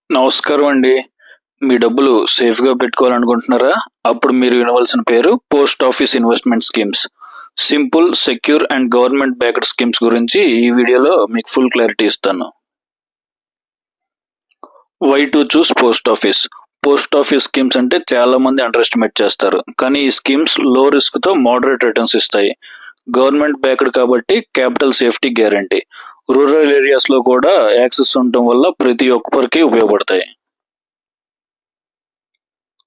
నమస్కారం అండి. మీ డబ్బులు సేఫ్‌గా పెట్టుకోవాలనుకుంటున్నారా? అప్పుడు మీరు వినవలసిన పేరు post office investment schemes. Simple, secure and government backed schemes గురించి ఈ వీడియోలో మీకు ఫుల్ క్లారిటీ ఇస్తాను. Why to choose post office? Post office schemes అంటే చాలా మంది అండర్ ఎస్టిమేట్ చేస్తారు. కానీ ఈ స్కీమ్స్ లో రిస్క్‌తో మోడరేట్ రిటర్న్స్ ఇస్తాయి. గవర్నమెంట్ బ్యాక్డ్ కాబట్టి క్యాపిటల్ సేఫ్టీ గ్యారంటీ. రూరల్ ఏరియాస్‌లో కూడా యాక్సెస్ ఉండటం వల్ల ప్రతి ఒక్కరికి ఉపయోగపడతాయి.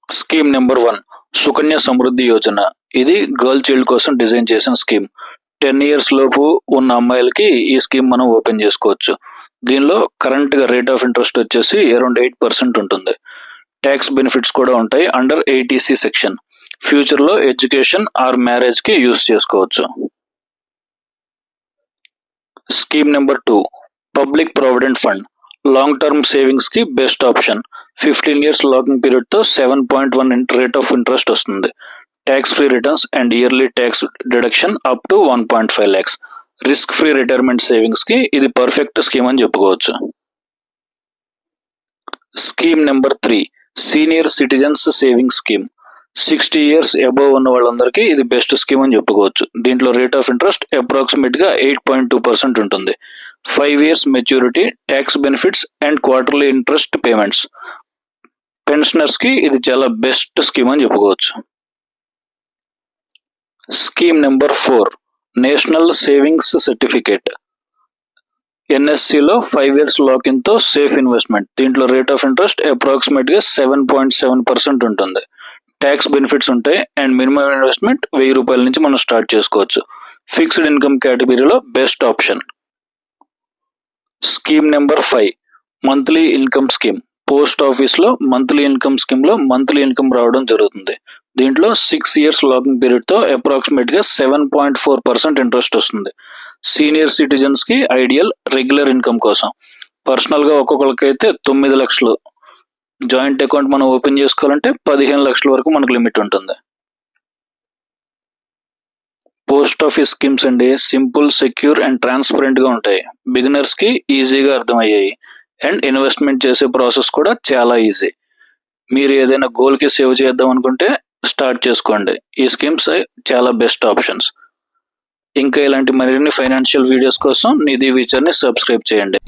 Scheme number 1 Sukanya Samriddhi Yojana. ఇది గర్ల్ చైల్డ్ కోసం డిజైన్ చేసిన స్కీమ్. 10 ఇయర్స్ లోపు ఉన్న అమ్మాయిలకి ఈ స్కీమ్ మనం ఓపెన్ చేసుకోవచ్చు. దీనిలో కరెంట్గా రేట్ ఆఫ్ ఇంట్రెస్ట్ వచ్చేసి అరౌండ్ 8% ఉంటుంది. ట్యాక్స్ బెనిఫిట్స్ కూడా ఉంటాయి అండర్ 80C సెక్షన్. ఫ్యూచర్లో ఎడ్యుకేషన్ ఆర్ మ్యారేజ్కి యూస్ చేసుకోవచ్చు. Scheme number 2 public provident fund. Long term savings కి best option. 15 years locking period తో 7.1 రేట్ ఆఫ్ ఇంట్రెస్ట్ వస్తుంది. Tax free returns and yearly tax deduction up to 1.5 lakhs. Risk free retirement savings కి ఇది perfect scheme అని చెప్పుకోవచ్చు. Scheme number 3 senior citizens saving scheme. 60 years above ఉన్న వాళ్ళందరికీ ఇది best scheme అని చెప్పుకోవచ్చు. దీంట్లో రేట్ ఆఫ్ ఇంట్రెస్ట్ అప్రాక్సిమేట్ గా 8.2% ఉంటుంది. 5 years maturity, tax benefits and quarterly interest payments. Pensioners కి ఇది చాలా బెస్ట్ స్కీమ్ అని చెప్పుకోవచ్చు. Scheme number 4 national savings certificate. ఎన్ఎస్సిలో 5 ఇయర్స్ లాకిన్ తో సేఫ్ ఇన్వెస్ట్మెంట్. దీంట్లో రేట్ ఆఫ్ ఇంట్రెస్ట్ అప్రాక్సిమేట్ గా 7.7% ఉంటుంది. ట్యాక్స్ బెనిఫిట్స్ ఉంటాయి అండ్ మినిమం ఇన్వెస్ట్మెంట్ ₹1000 నుంచి మనం స్టార్ట్ చేసుకోవచ్చు. ఫిక్స్డ్ ఇన్కమ్ కేటగిరీలో best option. Scheme number 5 monthly income scheme. Post office లో మంత్లీ ఇన్కమ్ స్కీమ్ లో మంత్లీ ఇన్కమ్ రావడం జరుగుతుంది. దీంట్లో 6 ఇయర్స్ లాకింగ్ పీరియడ్ తో అప్రాక్సిమేట్ గా 7.4% ఇంట్రెస్ట్ వస్తుంది. సీనియర్ సిటిజన్స్ కి ఐడియల్ రెగ్యులర్ ఇన్కమ్ కోసం. పర్సనల్ గా ఒక్కొక్కరికైతే 9 లక్షలు. జాయింట్ అకౌంట్ మనం ఓపెన్ చేసుకోవాలంటే 15 లక్షల వరకు మనకు లిమిట్ ఉంటుంది. పోస్ట్ ఆఫీస్ స్కీమ్స్ అండి సింపుల్, సెక్యూర్ అండ్ ట్రాన్స్పరెంట్ గా ఉంటాయి. బిగినర్స్ కి ఈజీగా అర్థమయ్యాయి అండ్ ఇన్వెస్ట్మెంట్ చేసే ప్రాసెస్ కూడా చాలా ఈజీ. మీరు ఏదైనా గోల్ కి సేవ్ చేద్దాం అనుకుంటే స్టార్ట్ చేసుకోండి. ఈ స్కీమ్స్ చాలా బెస్ట్ ఆప్షన్స్. ఇంకా ఇలాంటి మరిన్ని ఫైనాన్షియల్ వీడియోస్ కోసం నిధి విచార్ని సబ్స్క్రైబ్ చేయండి.